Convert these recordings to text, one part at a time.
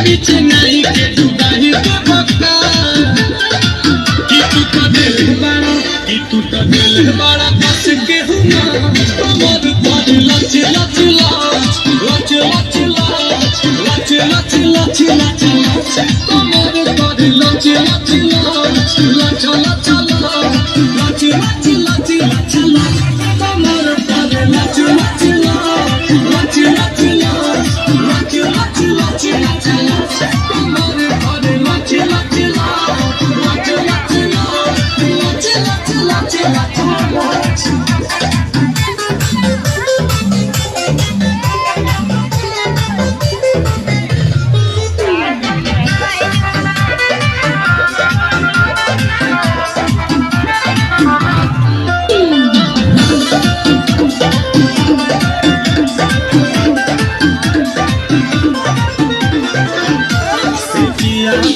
पीछे नहीं के दुगाही तो भक्का कि तू तो दिल बड़ा कस के हुआ कमर पर लच लच लच लच लच लच लच लच लच कमर पर लच लच लच लच लच लच लच लच लच लच कमर पर लच लच लच लच लच लच लच लच लच कमर पर लच लच लच लच लच लच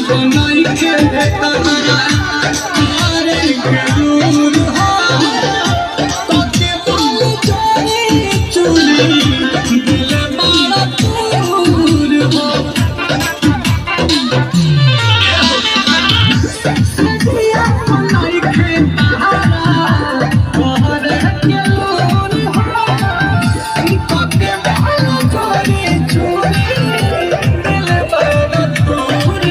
बनाई के तारा तारे के दूर हो ताके बोल जानी चुली दिल बड़ा दूर हो सदिया बनाई के तारा तारे के दूर हो ताके बोल जानी चुली दिल बड़ा दूर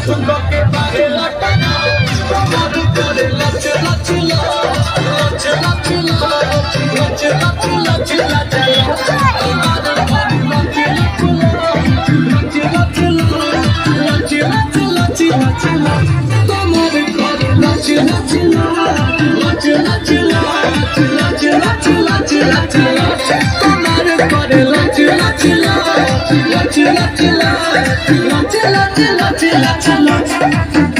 सुनो के बारे लटना कमर पर लच लच लच लच लच लच लच लच कमर पर लच लच लच लच लच लच लच लच कमर पर लच लच लच लच लच लच लच लच लच कमर पर लच लच लच लच लच लच लच लच लच लच